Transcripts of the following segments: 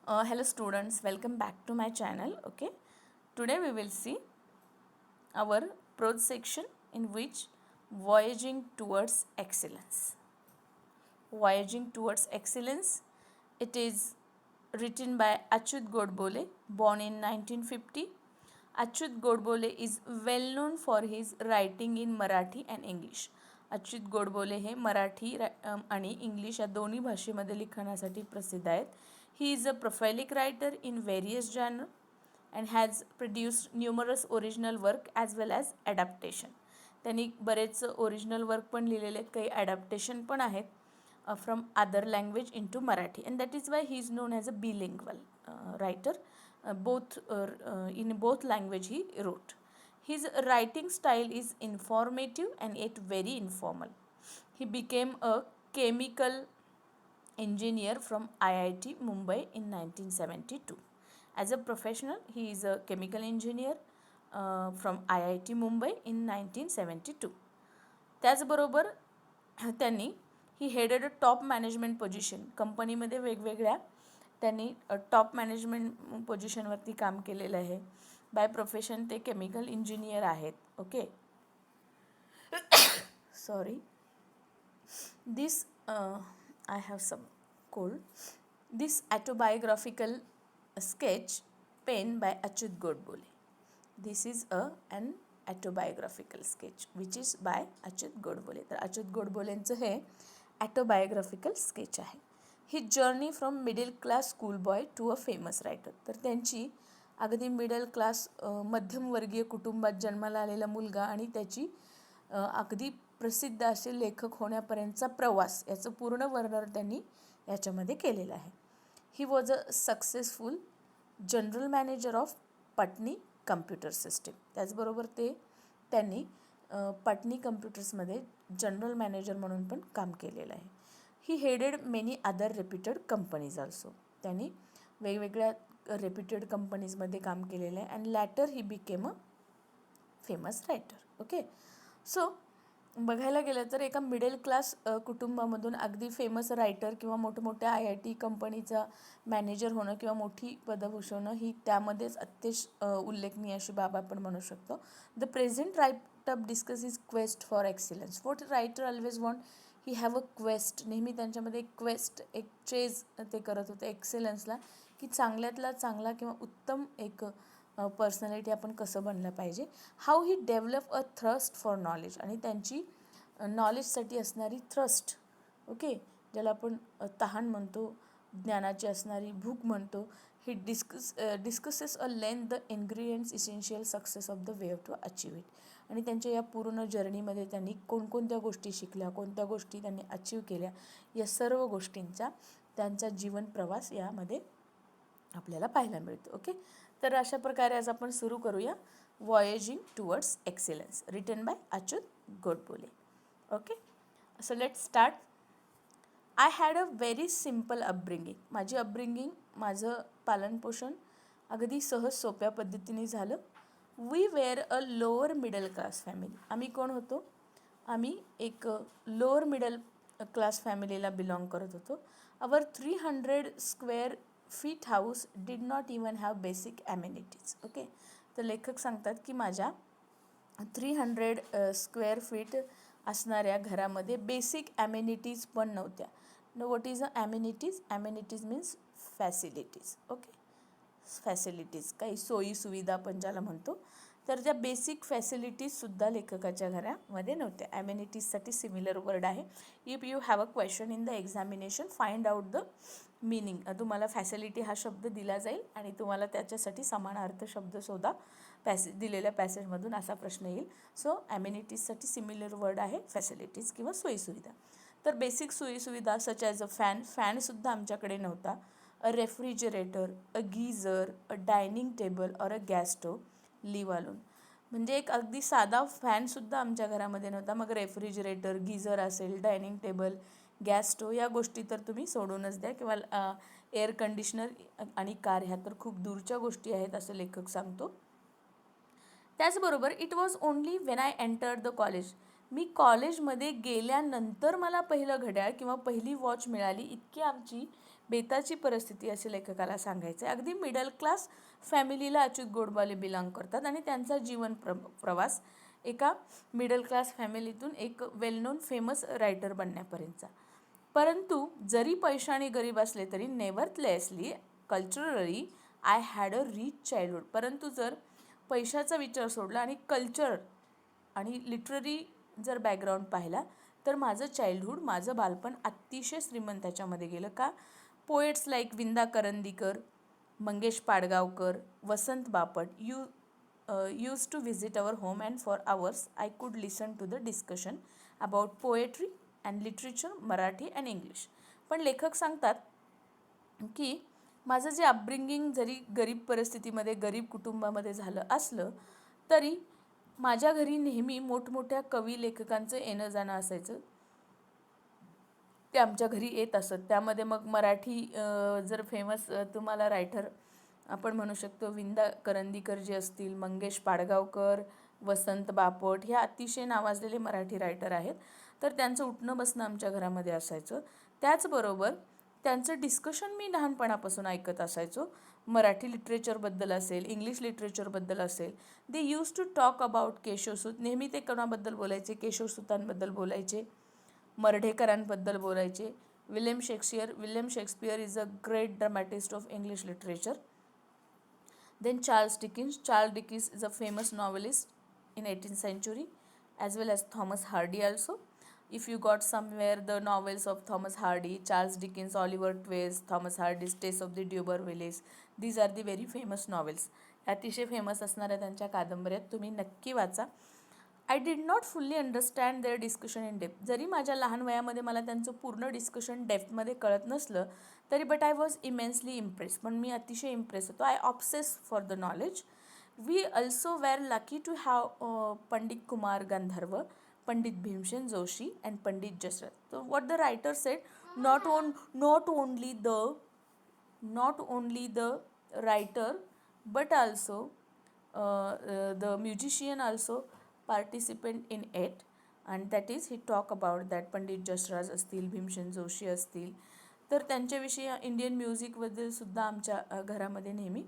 Hello students, welcome back to my channel. Okay, today we will see our prose section in which voyaging towards excellence. Voyaging towards excellence, it is written by Achyut Godbole, born in 1950. Achyut Godbole is well known for his writing in Marathi and English. Achyut Godbole हे मराठी आणि English या दोन्ही भाषेमध्ये लिखाणासाठी प्रसिद्ध आहेत. He is a prolific writer in various genre and has produced numerous original work as well as adaptation. त्यांनी बरेच ओरिजिनल वर्क पण लिहिलेले आहेत, काही ॲडॅप्टेशन पण आहेत from other language into Marathi, and that is why he is known as a bilingual writer. In both language he wrote. His writing style is informative and yet very informal. He became a chemical engineer from IIT Mumbai in 1972. As a professional, he is a chemical engineer from IIT Mumbai in 1972. त्याचबरोबर त्यांनी he headed a top management position. कंपनीमध्ये वेगवेगळ्या त्यांनी top management पोझिशनवरती काम केलेलं आहे. By profession ते केमिकल इंजिनियर आहेत. Okay, sorry, this I have some cold. This autobiographical sketch penned by Achyut Godbole. This is an autobiographical sketch which is by Achyut Godbole. तर अच्युत गोडबोलेंचं हे ॲटोबायोग्राफिकल स्केच आहे. ही journey from middle class school boy to a famous writer. तर त्यांची अगदी middle class मध्यमवर्गीय कुटुंबात जन्माला आलेला मुलगा आणि त्याची अगदी प्रसिद्ध असे लेखक होण्यापर्यंतचा प्रवास याचं पूर्ण वर्णन त्यांनी याच्यामध्ये केलेलं आहे. He was a successful general manager of Patni computer system. त्याचबरोबर त्यांनी पटनी कम्प्युटर्समध्ये जनरल मॅनेजर म्हणून पण काम केलेलं आहे. He headed many other reputed companies also. त्यांनी वेगवेगळ्या रेप्युटेड कंपनीजमध्ये काम केलेलं आहे. And later he became a famous writer. Okay, so बघायला गेलं तर एका मिडल क्लास कुटुंबामधून अगदी फेमस रायटर किंवा मोठमोठ्या IIT कंपनीचा मॅनेजर होणं किंवा मोठी पदं भूषवणं ही त्यामध्येच उल्लेखनीय अशी बाब आपण म्हणू शकतो. The present write-up discuss is quest for excellence. What writer always want, he have a quest. नेहमी त्यांच्यामध्ये एक क्वेस्ट, एक चेज ते करत होते एक्सेलन्सला, की चांगल्यातला चांगला किंवा उत्तम एक पर्सनॅलिटी आपण कसं बनलं पाहिजे. How he develop a thrust for knowledge. आणि त्यांची नॉलेजसाठी असणारी थ्रस्ट, ओके, ज्याला आपण तहान म्हणतो, ज्ञानाची असणारी भूक म्हणतो. He discusses a length the ingredients essential success of the way to achieve it. आणि त्यांच्या या पूर्ण जर्नीमध्ये त्यांनी कोणकोणत्या गोष्टी शिकल्या, कोणत्या गोष्टी त्यांनी अचीव केल्या, या सर्व गोष्टींचा त्यांचा जीवन प्रवास यामध्ये आपल्याला पाहायला मिळतो. ओके, तर अशा प्रकारे आज आपण सुरू करूया voyaging towards excellence, written by Achyut Godbole. Okay, so let's start. I had a very simple upbringing. माझी अपब्रिंगिंग, माझं पालनपोषण अगदी सहज सोप्या पद्धतीने झालं. We were a lower middle class family. आम्ही कोण होतो? आम्ही एक लोअर मिडल क्लास फॅमिलीला बिलॉंग करत होतो. Our 300 square feet house did not even have basic amenities. Okay, तर लेखक सांगतात की माझ्या 300 स्क्वेअर फीट असणाऱ्या घरामध्ये बेसिक ॲम्युनिटीज पण नव्हत्या. What is a amenities? Amenities means facilities. Okay, facilities, काही सोयी सुविधा आपण ज्याला म्हणतो, तर त्या बेसिक फॅसिलिटीजसुद्धा लेखकाच्या घरामध्ये नव्हत्या. ॲम्युनिटीजसाठी सिमिलर वर्ड आहे. If you have a question in the examination, find out the meaning. तुम्हाला फॅसिलिटी हा शब्द दिला जाईल आणि तुम्हाला त्याच्यासाठी समानार्थ शब्द शोधा दिलेल्या पॅसेजमधून, असा प्रश्न येईल. सो ॲम्युनिटीजसाठी सिमिलर वर्ड आहे फॅसिलिटीज किंवा सोयीसुविधा. तर बेसिक सोयीसुविधा सच ॲज अ फॅनसुद्धा आमच्याकडे नव्हता. अ रेफ्रिजरेटर, अ गीझर, अ डायनिंग टेबल और अ गॅस स्टोव, लिव्ह अलोन. म्हणजे एक अगदी साधा फॅनसुद्धा आमच्या घरामध्ये नव्हता. मग रेफ्रिजरेटर, गीझर असेल, डायनिंग टेबल, गॅस स्टोव या गोष्टी तर तुम्ही सोडूनच द्या, किंवा एअर कंडिशनर आणि कार ह्या तर खूप दूरच्या गोष्टी आहेत असं लेखक सांगतो. त्याचबरोबर it was only when I entered the college. मी कॉलेजमध्ये गेल्यानंतर मला पहिलं घड्याळ किंवा पहिली वॉच मिळाली, इतकी आमची बेताची परिस्थिती असे लेखकाला सांगायचे. अगदी मिडल क्लास फॅमिलीला अच्युत गोडबोले बिलॉंग करतात आणि त्यांचा जीवन प्रवास एका मिडल क्लास फॅमिलीतून एक वेल नोन फेमस रायटर बनण्यापर्यंतचा. परंतु जरी पैशाने गरीब असले तरी neverthelessly culturally I had a rich childhood. परंतु जर पैशाचा विचार सोडला आणि कल्चर आणि लिटररी जर बॅकग्राऊंड पाहिला तर माझं चाइल्डहूड, माझं बालपण अतिशय श्रीमंत त्याच्यामध्ये गेलं. का? Poets like Vinda Karandikar, Mangesh Padgaonkar, Vasant Bapat used to visit our home and for hours I could listen to the discussion about poetry and literature, Marathi and English. पण लेखक सांगतात की माझं जे अपब्रिंगिंग जरी गरीब परिस्थितीमध्ये, गरीब कुटुंबामध्ये झालं असलं तरी माझ्या घरी नेहमी मोठमोठ्या कवी लेखकांचं येणं जाणं असायचं. ते आमच्या घरी येत असत. त्यामध्ये मग मराठी जर फेमस तुम्हाला रायटर आपण म्हणू शकतो विंदा करंदीकर जे असतील, मंगेश पाडगावकर, वसंत बापट, ह्या अतिशय नावाजलेले मराठी रायटर आहेत. तर त्यांचं उठणं बसणं आमच्या घरामध्ये असायचं. त्याचबरोबर त्यांचं डिस्कशन मी लहानपणापासून ऐकत असायचो. मराठी लिटरेचरबद्दल असेल, इंग्लिश लिटरेचरबद्दल असेल. They use to talk about Keshavsut. नेहमी ते कोणाबद्दल बोलायचे? केशवसूतांबद्दल बोलायचे, मर्ढेकरांबद्दल बोलायचे. William Shakespeare is a great dramatist of English literature. Then Charles Dickens is a famous novelist in 18th century, as well as Thomas Hardy also. If you got somewhere the novels of Thomas Hardy, Charles Dickens, Oliver Twist, Thomas Hardy's Tales of the D'Urbervilles, these are the very famous novels. अतिशय famous असणाऱ्या त्यांच्या कादंबऱ्या तुम्ही नक्की वाचा. I did not fully understand their discussion in depth. जरी माझ्या लहान वयामध्ये मला त्यांचं पूर्ण डिस्कशन डेप्थमध्ये कळत नसलं तरी but I was immensely impress. पण मी अतिशय इम्प्रेस होतो. I obsess for the knowledge. We also were lucky to have Pandit Kumar Gandharva, Pandit Bhimsen Joshi and Pandit Jasraj. So what the writer said, not only the writer but also the musician also participant in it, and that is he talk about that Pandit Jasraj असतील, भीमसेन जोशी असतील, तर त्यांच्याविषयी Indian म्युझिकबद्दल सुद्धा आमच्या घरामध्ये नेहमी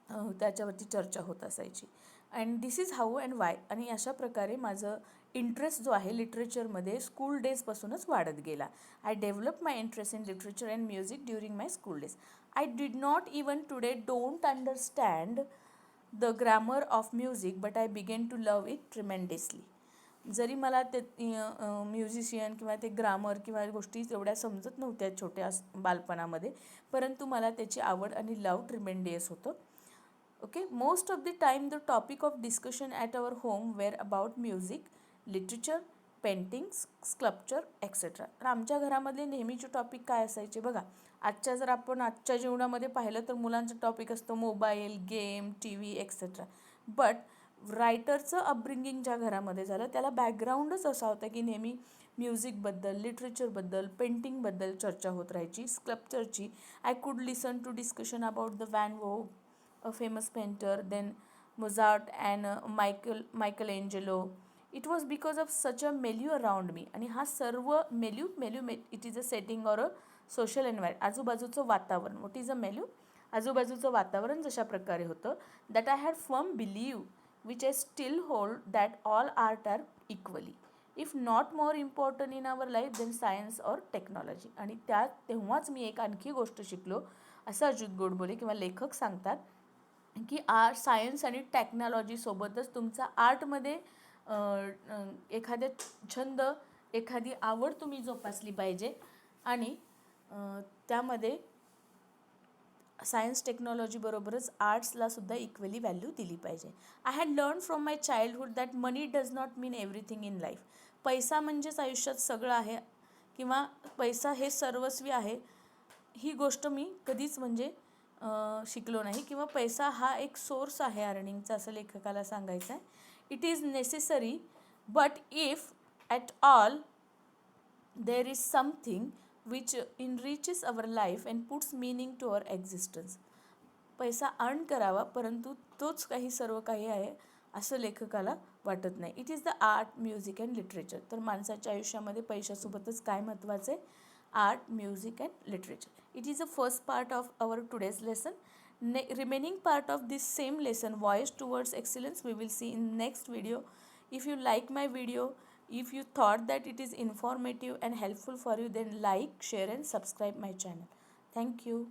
त्याच्यावरती चर्चा होत असायची. And this is how and Y. आणि अशा प्रकारे माझं इंटरेस्ट जो आहे लिटरेचरमध्ये स्कूल डेजपासूनच वाढत गेला. I develop my interest in literature and music during my school days. I did not even today don't understand the grammar of music but I begin to love it tremendously. जरी मला ते musician किंवा ते grammar किंवा गोष्टी तेवढ्या समजत नव्हत्या छोट्या बालपणामध्ये, परंतु मला त्याची आवड आणि लव ट्रिमेंडियस होतं. Okay, most of the time the topic of discussion at our home were about music, literature, paintings, sculpture etcetera. तर आमच्या घरामध्ये नेहमीचे टॉपिक काय असायचे बघा. जर आपण आजच्या जीवनामध्ये पाहिलं तर मुलांचं टॉपिक असतं mobile, game, T V etcetera. But रायटरचं अपब्रिंगिंग ज्या घरामध्ये झालं त्याला बॅकग्राऊंडच असा होता की नेहमी म्युझिकबद्दल, लिटरेचरबद्दल, पेंटिंगबद्दल चर्चा होत राहायची, स्कल्पचरची. I could listen to discussion about the Van Gogh, a famous painter, then Mozart and Michelangelo. It was because of such a milieu around me. आणि हा सर्व milieu it is a setting or a social environment. आजूबाजूचं वातावरण. What is a milieu? आजूबाजूचं वातावरण जशा प्रकारे होतं. That I had firm believe which I still hold that all art are equally, if not more important in our life than science or technology. आणि तेव्हाच मी एक आणखी गोष्ट शिकलो असं अच्युत गोडबोले किंवा लेखक सांगतात की सायन्स आणि टेक्नॉलॉजीसोबतच तुमचा आर्टमध्ये एखाद्या छंद, एखादी आवड तुम्ही जोपासली पाहिजे आणि त्यामध्ये सायन्स टेक्नॉलॉजीबरोबरच आर्ट्सला सुद्धा इक्वली व्हॅल्यू दिली पाहिजे. I had learn from my childhood that money does not mean everything in life. पैसा म्हणजेच आयुष्यात सगळं आहे किंवा पैसा हे सर्वस्वी आहे, ही गोष्ट मी कधीच म्हणजे शिकलो नाही. किंवा पैसा हा एक सोर्स आहे अर्निंगचा असं लेखकाला सांगायचं आहे. It is necessary but if at all there is something which enriches our life and puts meaning to our existence. पैसा अर्न करावा परंतु तोच सर्व काही आहे असं लेखकाला वाटत नाही. It is the art, music and literature. तर माणसाच्या आयुष्यामध्ये पैशासोबतच काय महत्त्वाचं आहे? Art, music and literature. It is the first part of our today's lesson. Remaining part of this same lesson, Voyage Towards Excellence, we will see in next video. If you like my video, if you thought that it is informative and helpful for you, then like, share and subscribe my channel. Thank you.